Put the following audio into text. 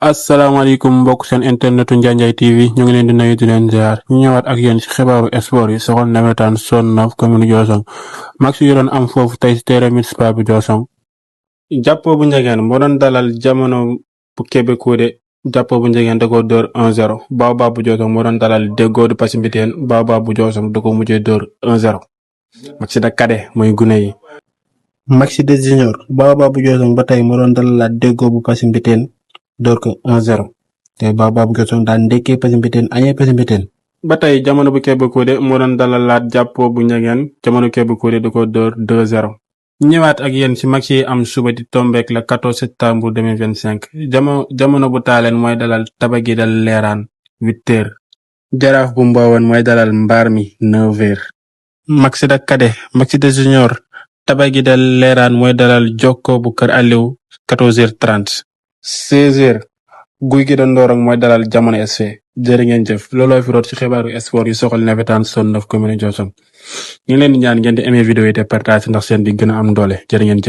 asalaamaaleykum mbokk seen internetu Njanjaay TV ñu ngi leen di nuyu di leen ziar ñu ñëwaat ak yéen ci xibaaru sport yi soxal nawetaan zone 9 commune Diossong match yu doon am foofu tey ci terrain municipal bu Diossong. jàppoo bu njegeen moo doon dalal jamono bu Kébécoudé jàppoo bu njegeen da ko dóor 1-0 Baobab bu Diossong moo doon dalal déggoo du Passy Mbitène Baobab bu Diossong da ko mujjee dóor 1-0. match de cadet mooy gune yi. match de junior Baobab bu Diossong ba tey moo doon dalalaat déggoo bu Passy Mbitène door ko 1-0 te Baobab bu Diossong daan ndekkee Passy Mbitène añee Passy Mbitène. ba tey jamono bu Kébécoudé moo doon dalalaat jàppoo bu njegeen jamono Kébécoudé da ko dóor 2-0. ñëwaat ak yéen ci match yi am suba di tombeek le 14 septembre 2025 jamono bu taaleen mooy dalal Tabagui dal Leeraan 8h. Jaraaf bu Mbaawoon mooy dalal Mbaar mi 9h. match de cadet match de junior Tabagui dal Leeraan mooy dalal Jokko bu Kër Aliou 14h30. 16h Guy gi da Ndorong mooy dalal Jamono SV jërë ngeen jëf looloo fi root ci xibaaru sport yi soxal nawetaan zone 9 commune Diossong ñu ngi leen di ñaan ngeen di aimer vidéo yi te partage ndax seen bi gën a am doole jërë ngeen jëf.